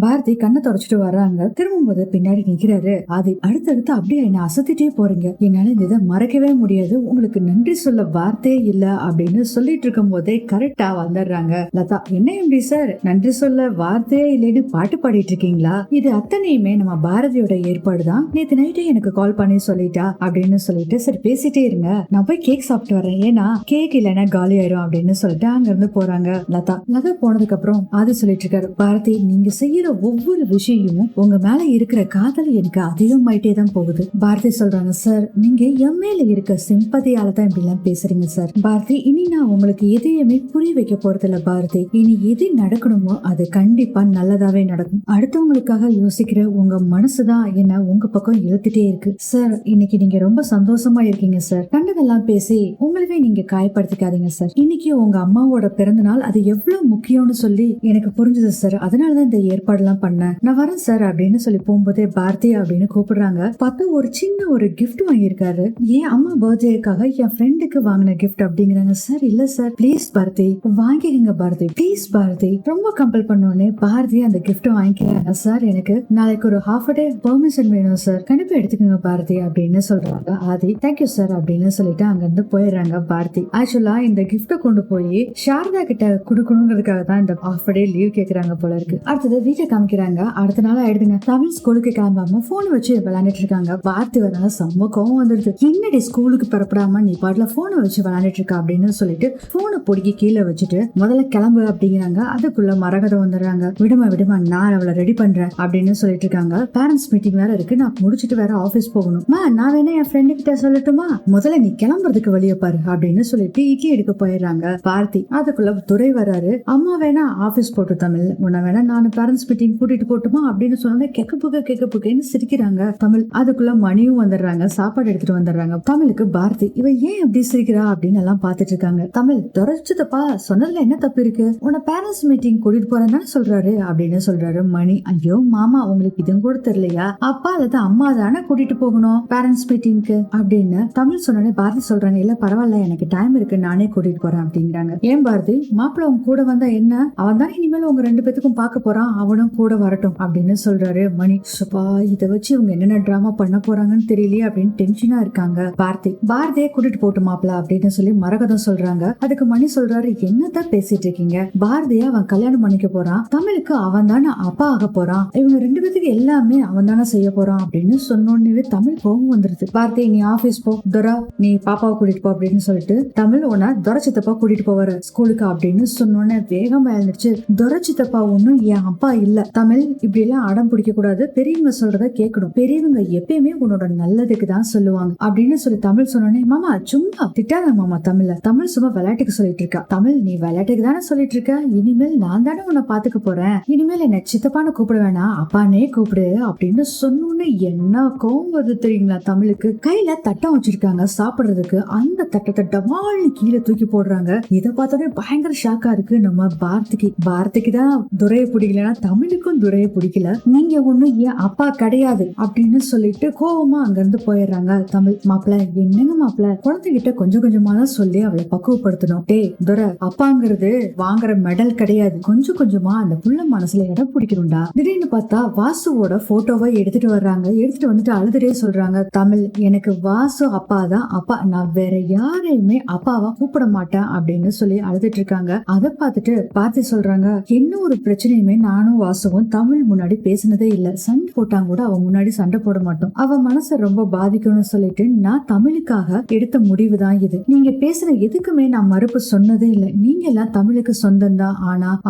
பாரதி கண்ணை தொடச்சிட்டு வர்றாங்க. திரும்பும்போது பின்னாடி நிக்கிறாரு ஆதி. அடுத்தடுத்து அப்படியே என்ன அசத்திட்டே போறீங்க, என்னால இந்த இதை மறக்கவே முடியாது, உங்களுக்கு நன்றி சொல்ல வார்த்தையே இல்ல அப்படின்னு சொல்லிட்டு இருக்கும் போதே கரெக்டா வந்துடுறாங்க லதா. என்ன எப்படி சார் நன்றி சொல்ல வார்த்தையே இல்லைன்னு பாட்டு பாடிட்டு இருக்கீங்களா? இது அத்தனையுமே நம்ம பாரதியோட ஏற்பாடுதான், நேத்து நைட்டே எனக்கு கால் பண்ணி சொல்லிட்டா அப்படின்னு சொல்லிட்டு சரி பேசிட்டே இருங்க, நான் போய் கேக் சாப்பிட்டு வரேன், ஏன்னா கேக் இல்லைன்னா காலி ஆயிரும் அப்படின்னு சொல்லிட்டு அங்க இருந்து போறாங்க லதா. லதா போனதுக்கு அப்புறம் ஆதி சொல்லிட்டு இருக்காரு, பாரதி நீங்க செய்யற ஒவ்வொரு விஷயமும் உங்க மேல இருக்கிற காதல் எனக்கு அதிகமாயிட்டே தான் போகுது. பாரதி சொல்றாங்க, சார் நீங்க என் மேல இருக்க சிம்பதியால தான் இப்படி எல்லாம் பேசுறீங்க சார். பாரதி இனி நான் உங்களுக்கு எதையுமே புரிய வைக்க போறது இல்ல பாரதி, இனி எது நடக்கணுமோ அது கண்டிப்பா நல்லதாவே நடக்கும். அடுத்தவங்களுக்காக யோசிக்கிற உங்க மனசுதான் என்ன உங்க பக்கம் இழுத்துட்டே இருக்கு சார். இன்னைக்கு நீங்க ரொம்ப சந்தோஷமா இருக்கீங்க சார், கண்டதெல்லாம் பேசி உங்களவே நீங்க காயப்படுத்திக்காதீங்க சார். இன்னைக்கு உங்க அம்மாவோட பிறந்த நாள், அது எவ்வளவு முக்கியம்னு சொல்லி எனக்கு புரிஞ்சது சார், அதனாலதான் இந்த ஏற்பாடு எல்லாம் பண்ணேன், நான் வரேன் சார் அப்படின்னு சொல்லி போகும்போதே பாரதி அப்படின்னு கூப்பிடுறாங்க. பார்த்தா ஒரு சின்ன ஒரு கிஃப்ட் வாங்கியிருக்காரு, ஏன் அம்மா பர்த்டேக்காக என் ஃப்ரெண்டுக்கு வாங்கின கிஃப்ட் அப்படிங்கிறாங்க. சார் இல்ல சார் ப்ளீஸ் பாரதி வாங்கிக்கங்க பாரதி ப்ளீஸ் பாரதி. ரொம்ப கம்பல் பண்ணோடனே பாரதி அந்த கிஃப்ட் வாங்கிக்கிறாங்க. சார் எனக்கு நாளைக்கு ஒரு ஹாஃப் டே பெர்மிஷன் வேணும் சார், கண்டிப்பா எடுத்துக்கோங்க பாரதி அப்படின்னு சொல்றாங்க ஆதி. தேங்க்யூ சார் அப்படின்னு சொல்லிட்டு அங்க இருந்து போயிடுறாங்க பாரதி. ஆக்சுவலா இந்த கிஃப்ட கொண்டு போய் சாரதா கிட்ட கொடுக்கணுங்கிறதுக்காக தான் இந்த ஹாஃப் டே லீவ் கேக்குறாங்க போல இருக்கு. அடுத்தது வீட்டை காமிக்கிறாங்க. அடுத்த நாள் ஆயிடுதுங்க, தமிழ் ஸ்கூலுக்கு கிளம்பாம போன் வச்சு விளையாண்டுட்டு இருக்காங்க. பார்த்து வர செம்ம கோவம் வந்துருது, என்னடி ஸ்கூலுக்கு பரப்படாம நீ பாட்டுல போனை வச்சு விளையாண்டுட்டு இருக்கா அப்படின்னு சொல்லிட்டு போனை பொடிக்கி கீழே வச்சுட்டு முதல்ல கிளம்பு அப்படிங்கிறாங்க. அதுக்குள்ள மரகதம் வந்துடுறாங்க. விடுமா நான் அவளை ரெடி பண்றேன் அப்படின்னு சொல்லிட்டு இருக்காங்க. பேரண்ட்ஸ் மீட்டிங் வேற இருக்கு, நான் முடிச்சிட்டு வேற ஆபீஸ் போகணும், நான் வேணா என் ஃப்ரெண்டு கிட்ட சொல்லட்டுமா, முதல்ல நீ கிளம்புறதுக்கு வழிய பாரு அப்படின்னு சொல்லிட்டு இட்லி எடுக்க போயிடுறாங்க பார்த்தி. அதுக்குள்ள துரை வராரு, அம்மா வேணா ஆபீஸ் போட்டு தமிழ், உன்ன வேணா நான் பேரண்ட்ஸ் மீட்டிங் கூட்டிட்டு போட்டுமா அப்படின்னு சொன்ன கெக்க புக்கன்னு சிரிக்கிறாங்க தமிழ். அதுக்குள்ள மணியும் வந்துடுறாங்க, சாப்பாடு எடுத்துட்டு வந்துடுறாங்க. தமிழுக்கு பாரதி இவ ஏன் அப்படி சிரிக்கிறா அப்படின்னு எல்லாம் பாத்துட்டு இருக்காங்க. தமிழ் துரைச்சதப்பா சொன்னதுல என்ன தப்பு இருக்கு, உன்ன பேரண்ட்ஸ் மீட்டிங் கூட்டிட்டு போறேன்னு சொல்றாரு அப்படின்னு சொல்றாரு மணி. ஐயோ மாமா உங்களுக்கு இதுவும் கூட தெரியலையா, அப்பா அல்லது அம்மா தானே கூட்டிட்டு போகணும் பேரண்ட்ஸ் மீட்டிங்க்கு அப்படின்னு தமிழ் சொன்னோடனே பாரதி சொல்றாங்க, இல்ல பரவாயில்ல எனக்கு டைம் இருக்கு நானே கூட்டிட்டு போறேன் அப்படிங்கிறாங்க. ஏன் பாரதி மாப்பிள்ள உங்க கூட வந்தா என்ன, அவன் தான் இனிமேல் உங்க ரெண்டு பேத்துக்கும் பார்க்க போறான், அவனும் கூட வரட்டும் அப்படின்னு சொல்றாரு மணி. சுப்பா இதை வச்சு இவங்க என்னென்ன டிராமா பண்ண போறாங்கன்னு தெரியலையே அப்படின்னு டென்ஷனா இருக்காங்க பாரதி. பாரதியை கூட்டிட்டு போட்டு மாப்பிள்ள அப்படின்னு சொல்லி மரகதம் சொல்றாங்க. அதுக்கு மணி சொல்றாரு, என்னதான் பேசிட்டு இருக்கீங்க, பாரதிய அவன் கல்யாணம் பண்ணிக்க போறான், தமிழுக்கு அவன் தானே அப்பா ஆக போறான், இவங்க ரெண்டு பேத்துக்கு எல்லாமே அவன் தானே செய்ய போறான் அப்படின்னு சொன்னோன்னே தமிழ் கோபம் வந்துருது. பாரதி நீ ஆபீஸ் போ, துரா நீ பாப்பாவை கூட்டிட்டு போ அப்படின்னு சொல்லிட்டு தமிழ் உன்ன துரைச்சித்தப்பா கூட்டிட்டு போவாரு ஸ்கூலுக்கு அப்படின்னு சொன்னோன்னே வேகமா எழுந்துச்சு. துரைச்சித்தப்பா ஒன்னும் என் அப்பா இல்ல, தமிழ் இப்படி எல்லாம் அடம் பிடிக்க கூடாது, பெரியவங்க சொல்றத கேட்கணும், பெரியவங்க எப்பயுமே உன்னோட நல்லதுக்கு தான் சொல்லுவாங்க அப்படின்னு சொல்லி தமிழ் சொன்னோன்னே, மாமா சும்மா திட்டாத மாமா தமிழ, தமிழ் சும்மா விளையாட்டுக்கு சொல்லிட்டு இருக்கா, தமிழ் நீ விளையாட்டுக்கு தானே சொல்லிட்டு இருக்க, இனிமேல் நான் தானே உன்னை பாத்துக்க போறேன், இனிமேல் என்ன சித்தப்பான்னு கூப்பிட வேணாம் அப்பானே கூப்பிடு அப்படின்னு சொன்னோன்னு என்ன கோவம் வருது தெரியுங்களா தமிழுக்கு. கையில தட்டம் வச்சிருக்காங்க சாப்பிடுறதுக்கு, அந்த தட்டத்தை டமால்னு கீழே தூக்கி போடுறாங்க. இதை பார்த்தோன்னே பயங்கர ஷாக்கா இருக்கு நம்ம பாரதிக்கு. பாரதிக்கு தான் துரைய பிடிக்கலன்னா தமிழுக்கும் துரைய பிடிக்கல, நீங்க ஒண்ணு என் அப்பா கிடையாது அப்படின்னு சொல்லிட்டு கோவமா அங்க இருந்து போயிடுறாங்க தமிழ். மாப்பிள்ள என்னங்க மாப்பிள்ள, குழந்தைகிட்ட கொஞ்சம் கொஞ்சமா தான் சொல்லி அவளை பக்குவப்படுத்தணும், டே துரை அப்பாங்கிறது வாங்குற மெடல் கிடையாது, கொஞ்சம் கொஞ்சமா அந்த புள்ள மனசுல இடம் பிடிக்கணும்டா. திடீர்னு பார்த்தா வாசுவோட போட்டோவை எடுத்துட்டு வர்றாங்க. எடுத்துட்டு வந்துட்டு அழுதுட்டே சொல்றாங்க, தமிழ் எனக்கு வாசு அப்பா தான் அப்பா, நான் வேற யாரையுமே அப்பாவா கூப்பிட மாட்டேன் அப்படின்னு சொல்லி அழுதுட்டு இருக்காங்க. அதை பார்த்துட்டு பார்த்து சொல்றாங்க, என்ன ஒரு பிரச்சனையுமே நானும் வாசுவும் தமிழ் முன்னாடி பேசினதே இல்ல, சண்டை போட்டாங்க கூட அவன் முன்னாடி சண்டை போட மாட்டோம், அவ மனசை ரொம்ப பாதிக்கும்னு சொல்லிட்டு நான் தமிழுக்காக எடுத்த முடிவு தான் இது, நீங்க பேசுற எதுக்குமே நான் மறுப்பு சொன்னதே இல்லை, நீங்க எல்லாம் தமிழுக்கு சொந்தம் தான்,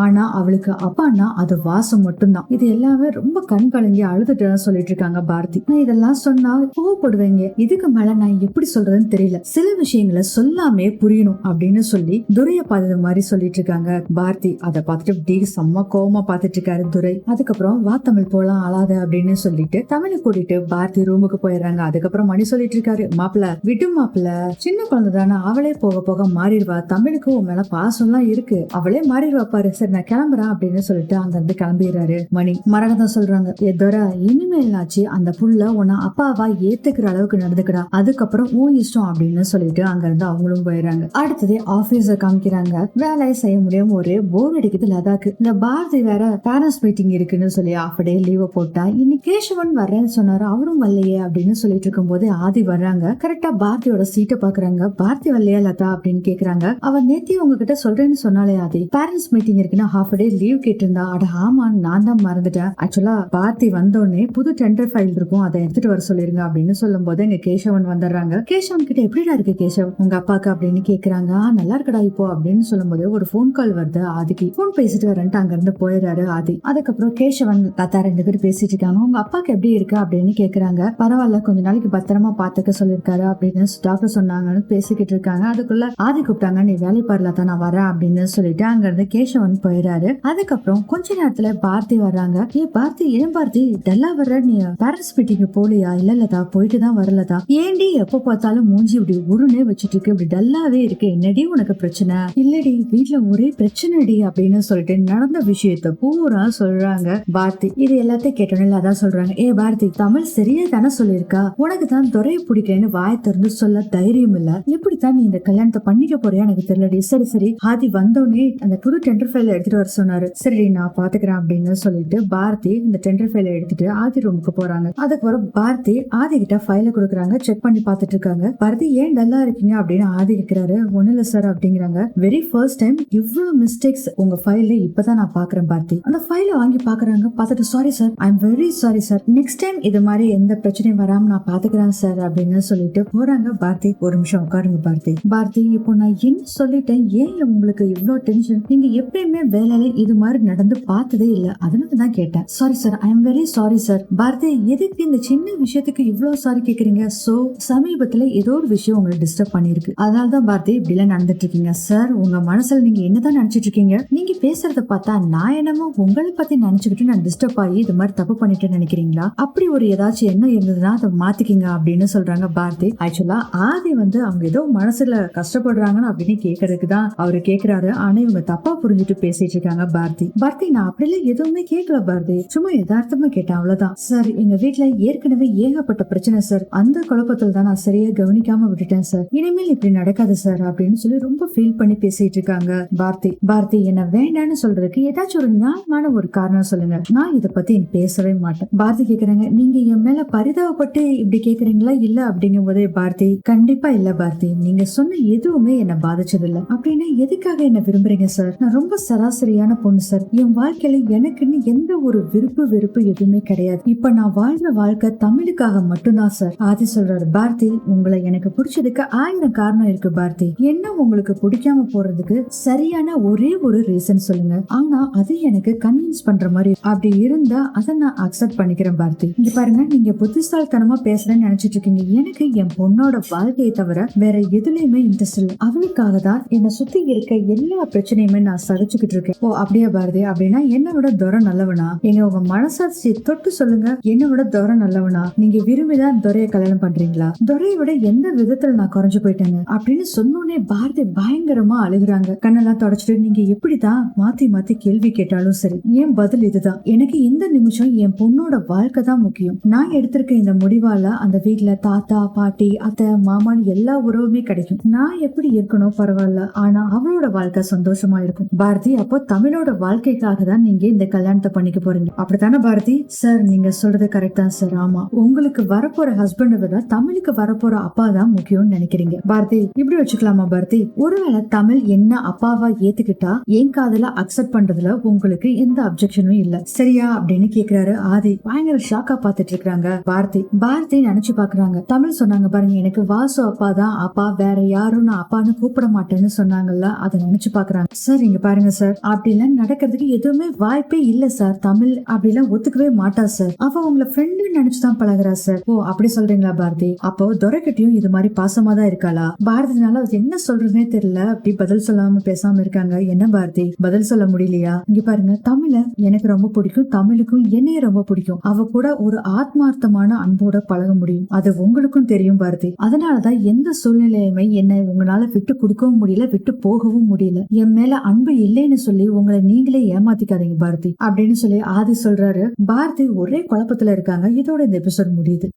ஆனா அவளுக்கு அப்பான்னா அது வாசம் மட்டும்தான். இது எல்லாமே ரொம்ப கண் கலங்கி அழுதுட்டு சொல்லிட்டு இருக்காங்க பாரதி. நான் இதெல்லாம் சொன்னா கோவப்படுவேங்க, இதுக்கு மேல நான் எப்படி சொல்றதுன்னு தெரியல, சில விஷயங்களை சொல்லாமே புரியணும் அப்படின்னு சொல்லி துரைய பார்த்தது மாதிரி சொல்லிட்டு இருக்காங்க பாரதி. அதை பார்த்துட்டு செம்ம கோவமா பார்த்துட்டு இருக்காரு துரை. அதுக்கப்புறம் வா தமிழ் போலாம் அழாத அப்படின்னு அப்படின்னு சொல்லிட்டு தமிழை கூட்டிட்டு பாரதி ரூமுக்கு போயிடுறாங்க. அதுக்கப்புறம் மணி சொல்லிட்டு இருக்காரு, மாப்பிள்ள விட்டு மாப்பிள்ள, சின்ன குழந்தை தானே, அவளே போக போக மாறிடுவா, தமிழுக்கு உன் மேல பாசம் எல்லாம் இருக்கு, அவளே மாறிடுவா பாரு, சரி நான் கிளம்புறேன் அப்படின்னு சொல்லிட்டு அங்க இருந்து கிளம்பிடுறாரு மணி. மரகதம் சொல்றாங்க, எதோர இனிமேல்னாச்சு அந்த புள்ள உன்னை அப்பாவா ஏத்துக்கிற அளவுக்கு நடந்துக்கடா, அதுக்கப்புறம் உன் இஷ்டம் அப்படின்னு சொல்லிட்டு அங்க இருந்து அவங்களும் போயிடுறாங்க. அடுத்ததே ஆபீஸ காமிக்கிறாங்க. வேலையை செய்ய முடியாம ஒரு போர் அடிக்குது லதாக்கு. இந்த பாரதி வேற பேரண்ட்ஸ் மீட்டிங் இருக்குன்னு சொல்லி ஆஃப் டே லீவ் போட்டா, இன்னைக்கு கேசவன் வர்றேன்னு சொன்னாரு, அவரும் வரலையே அப்படின்னு சொல்லிட்டு இருக்கும் போது ஆதி வர்றாங்க. கரெக்டா பாரதியோட சீட்டை பாக்குறாங்க. பாரதி வரலையா லதா அப்படின்னு கேக்குறாங்க. அவ நேத்தி உங்ககிட்ட சொல்றேன்னு சொன்னாலே ஆதி, பேரண்ட்ஸ் மீட்டிங் இருக்குன்னு ஹாஃப் டே லீவ் கேட்டிருந்தா. அட ஆமா, நான் தான் மறந்துட்டேன். ஆக்சுவலா பாரதி வந்தோடனே புது டெண்டர் ஃபைல் இருக்கும், அதை எடுத்துட்டு வர சொல்லிருங்க அப்படின்னு சொல்லும் போது இங்க கேசவன் வந்துடுறாங்க. கேசவன் கிட்ட எப்படிடா இருக்கு கேசவ் உங்க அப்பாக்கு அப்படின்னு கேக்குறாங்க. நல்லா இருக்கடா இப்போ அப்படின்னு சொல்லும் போது ஒரு போன் கால் வருது ஆதிக்கு. போன் பேசிட்டு வரேன்ட்டு அங்க இருந்து போயிடுறாரு ஆதி. அதுக்கப்புறம் கேசவன் லதா 2 பேரும் பேசிட்டு இருக்காங்க. உங்க அப்பாக்கு எப்படி இருக்கு அப்படின்னு கேக்குறாங்க. பரவாயில்ல, கொஞ்ச நாளைக்கு பத்திரமா பாத்துக்க சொல்லிருக்காரு அப்படின்னு டாக்டர் சொன்னாங்கன்னு பேசிக்கிட்டு இருக்காங்க. அதுக்குள்ள ஆதி கூப்பிட்டாங்க, நீ வேலை பாருல தான், நான் வரேன் அப்படின்னு சொல்லிட்டு அங்க இருந்து கேசவன் போயிடுறாரு. அதுக்கப்புறம் கொஞ்ச நேரத்துல பாரதி வர்றாங்க. ஏ பாரதி, ஏன் பாரதி டல்லா வர்ற, நீ பேரண்ட்ஸ் மீட்டிங் போலியா? இல்ல லதா போயிட்டு தான் வரலதா. ஏண்டி எப்ப பார்த்தாலும் மூஞ்சி இப்படி உருனே வச்சுட்டு இருக்கு, இப்படி டல்லாவே இருக்கு, என்னடி உனக்கு பிரச்சனை? இல்லடி வீட்டுல ஒரே பிரச்சனைடி அப்படின்னு சொல்லிட்டு நடந்த விஷயத்த பூரா சொல்றாங்க பாரதி. இது எல்லாத்தையும் கேட்டோன்னு அதான் சொல்றாங்க, ஏ பாரதி, தமிழ் சரியா தானே சொல்லிருக்கா, உனக்கு தான் துறையை பிடிக்கலன்னு வாய் திறந்து சொல்ல தைரியம் இல்ல, எப்படித்தான் நீ இந்த கல்யாணத்தை பண்ணிக்க போறியா எனக்கு தெரியலடி. சரி சரி, ஆதி வந்தோடனே அந்த புது டெண்டர் ஃபைல எடுத்துட்டு வர சொன்னாரு, சரி நான் பாத்துக்கிறேன் அப்படின்னு சொல்லிட்டு பாரதி இந்த டெண்டர் ஃபைல எடுத்துட்டு ஆதி ரூமுக்கு போறாங்க. அதுக்கப்புறம் பாரதி ஆதி கிட்ட ஃபைல கொடுக்குறாங்க. செக் பண்ணி பாத்துட்டு இருக்காங்க. பாரதி ஏன் டல்லா இருக்கீங்க அப்படின்னு ஆதி இருக்கிறாரு. ஒண்ணு இல்ல சார் அப்படிங்கிறாங்க. வெரி ஃபர்ஸ்ட் டைம் இவ்வளவு மிஸ்டேக்ஸ் உங்க ஃபைல்ல இப்பதான் நான் பாக்குறேன் பாரதி. அந்த ஃபைல வாங்கி பாக்குறாங்க. பார்த்துட்டு sorry sir, I am very sorry sir, next time இது மாதிரி எந்த பிரச்சனையும் வராம நான் பாத்துக்கிறேன் சார் அப்படின்னு சொல்லிட்டு போறாங்க. பாரதி ஒரு நிமிஷம் உட்காருங்க பாரதி. பாரதி, இப்போ நான் என்ன சொல்லிட்டேன், ஏன் உங்களுக்கு இவ்வளவு டென்ஷன்? நீங்க எப்பயுமே வேலையில இது மாதிரி நடந்து பார்த்ததே இல்ல, அதனாலதான் கேட்டேன். Sorry sir, I am very sorry sir. Bharathi, எதுக்கு இந்த சின்ன விஷயத்துக்கு இவ்வளவு சாரி கேக்குறீங்க? சோ சமீபத்துல ஏதோ ஒரு விஷயம் உங்களை டிஸ்டர்ப் பண்ணிருக்கு, அதனாலதான் பாரதி இப்படி எல்லாம் நடந்துட்டு இருக்கீங்க. சார், உங்க மனசுல நீங்க என்னதான் நினைச்சிட்டு இருக்கீங்க? நீங்க பேசுறத பார்த்தா நான் என்னமோ உங்களை பத்தி நினைச்சுக்கிட்டு நான் டிஸ்டர்ப் ஆகி இது மாதிரி தப்பு பண்ணிட்டு நினைக்கிறீங்களா? அப்படி ஒரு ஏதாச்சும் என்ன இருந்ததுன்னா அதை மாத்திக்கிங்க அப்படின்னு சொல்றாங்க பாரதி. ஆக்சுவலா ஆதி அவங்க ஏதோ மனசுல கஷ்டப்படுறாங்கன்னு அப்படின்னு கேக்குறதுக்கு தான் அவரு கேக்குறாரு. ஆனா இவங்க தப்பா புரிஞ்சுட்டு பேசிட்டு இருக்காங்க பாரதி. பாரதி, நான் அப்படிலாம் எதுவுமே கேட்கல பாரதி, சும்மா யதார்த்தமா கேட்டேன் அவ்வளவுதான். சார், எங்க வீட்டுல ஏற்கனவே ஏகப்பட்ட பிரச்சனை சார், அந்த குழப்பத்துல தான் நான் சரியா கவனிக்காம விட்டுட்டேன் சார், இனிமேல் இப்படி நடக்காது சார் அப்படின்னு சொல்லி ரொம்ப ஃபீல் பண்ணி பேசிட்டு இருக்காங்க பாரதி. பாரதி, என்ன வேண்டான்னு சொல்றதுக்கு ஏதாச்சும் ஒரு நியாயமான ஒரு காரணம் சொல்லுங்க, நான் இத பத்தி பேசவே மாட்டேன். பாரதி கேக்குறாங்க, நீங்க என் மேல பரிதாபப்பட்டு இப்படி கேக்குறீங்களா இல்ல அப்படிங்கும் போதே பாரதி, கண்டிப்பா இல்ல பாரதி, நீங்க சொன்ன எதுவுமே என்ன பாதிச்சது இல்ல. அப்படின்னா எதுக்காக என்ன விரும்புறீங்க சார்? நான் ரொம்ப சராசரியான பொண்ணு சார், என் வாழ்க்கையில எனக்குன்னு எந்த ஒரு விருப்பு வெறுப்பு எதுவுமே கிடையாது. இப்ப நான் வாழ்ற வாழ்க்கை தமிழுக்காக மட்டும்தான் சார். ஆதி சொல்றாரு, பாரதி உங்களை எனக்கு பிடிச்சதுக்கு 1000 காரணம் இருக்கு பாரதி, என்ன உங்களுக்கு பிடிக்காம போறதுக்கு சரியான ஒரே ஒரு ரீசன் சொல்லுங்க, ஆனா அது எனக்கு கன்வின்ஸ் பண்ற மாதிரி அப்படி இருந்தா அதை நான் அக்செப்ட் பண்ணிக்கிறேன் பாரதி. இங்க பாருங்க, நீங்க புத்திசாலித்தனமா பேசுறேன்னு நினைச்சிட்டு இருக்கீங்க, எனக்கு என் பொண்ணோட வாழ்க்கையை தவிர வேற எதுலயுமே இன்ட்ரெஸ்ட் இல்ல, அவளுக்காக தான் என்ன சுத்தி இருக்க எல்லா பிரச்சனையுமே நான் சகிச்சுக்கிட்டு இருக்கேன். ஓ அப்படியா பாரதி, அப்படின்னா என்ன விட துரை நல்லவனா? எங்க உங்க மனசாட்சி தொட்டு சொல்லுங்க, என்ன விட துரை நல்லவனா? நீங்க விரும்பிதான் துரையை கல்யாணம் பண்றீங்களா? துரையை விட எந்த விதத்துல நான் குறைஞ்சு போயிட்டேங்க அப்படின்னு சொன்னோன்னே பாரதி பயங்கரமா அழுகுறாங்க. கண்ணெல்லாம் தொடச்சிட்டு, நீங்க எப்படிதான் மாத்தி மாத்தி கேள்வி கேட்டாலும் சரி, என் பதில் இதுதான், எனக்கு இந்த நிமிஷம் என் பொண்ணோட வாழ்க்கை தான் முக்கியம். நான் எடுத்திருக்க இந்த முடிவால அந்த வீட்டுல தாத்தா பாட்டி அத்தை மாமான்னு எல்லா உறவுமே கிடைக்கும். நான் எப்படி இருக்கணும் பரவாயில்ல, ஆனா அவளோட வாழ்க்கை சந்தோஷமா இருக்கும். பாரதி, அப்போ தமிழோட வாழ்க்கைக்காக தான் நீங்க இந்த கல்யாணத்தை பண்ணிக்க போறீங்க, அப்படித்தானே பாரதி? சார், நீங்க சொல்றது கரெக்ட் தான் சார். ஆமா, உங்களுக்கு வரப்போற ஹஸ்பண்டை விட தமிழுக்கு வரப்போற அப்பா தான் முக்கியம்னு நினைக்கிறீங்க. பாரதி, இப்படி வச்சுக்கலாமா பாரதி? ஒருவேளை தமிழ் என்ன அப்பாவா ஏத்துக்கிட்டா என் காதல அக்செப்ட் பண்றதுல உங்களுக்கு எந்த அப்செக்ஷனும் இல்ல, சரியா அப்படின்னு கேக்குறாரு ஆதி. பயங்கர ஷாக்கா பாத்துட்டு இருக்காங்க பாரதி. பாரதி நினைச்சு பாக்குறாங்க, தமிழ் சொன்னாங்க பாருங்க, எனக்கு வாசு அப்பா தான் அப்பா, வேற யாரும் நான் அப்பான்னு கூப்பிட மாட்டேன்னு சொன்னாங்கல்ல, அதை நினைச்சு பாக்குறாங்க. சார் இங்க பாருங்க சார், அப்படிலாம் நடக்கிறதுக்கு எதுவுமே வாய்ப்பே இல்ல சார், தமிழ் அப்படிலாம் ஒத்துக்கவே மாட்டா சார், அவ உங்களை ஃப்ரெண்டு நினைச்சுதான் பழகுறா சார். ஓ அப்படி சொல்றீங்களா பாரதி? அப்போ துரைக்கிட்டையும் இது மாதிரி பாசமா தான் இருக்காளா? பாரதினால அது என்ன சொல்றதுனே தெரியல, அப்படி பதில் சொல்லாம பேசாம இருக்காங்க. என்ன பாரதி, பதில் சொல்ல முடியலையா? இங்க பாருங்க, தமிழ எனக்கு ரொம்ப பிடிக்கும், தமிழுக்கும் என்னைய ரொம்ப பிடிக்கும். அவ கூட ஒரு ஆத்மார்த்தமான அன்போட பழக முடியும். அது உங்களுக்கும் தெரியும் பாரதி. அதனாலதான் எந்த சூழ்நிலையுமே என்னை உங்களால விட்டு கொடுக்கவும் முடியல, விட்டு போகவும் முடியல. என் மேல அன்பு இல்லைன்னு சொல்லி உங்களை நீங்களே ஏமாத்திக்காதீங்க பாரதி அப்படின்னு சொல்லி ஆதி சொல்றாரு. பாரதி ஒரே குழப்பத்துல இருக்காங்க. இதோட இந்த எபிசோட் முடியுது.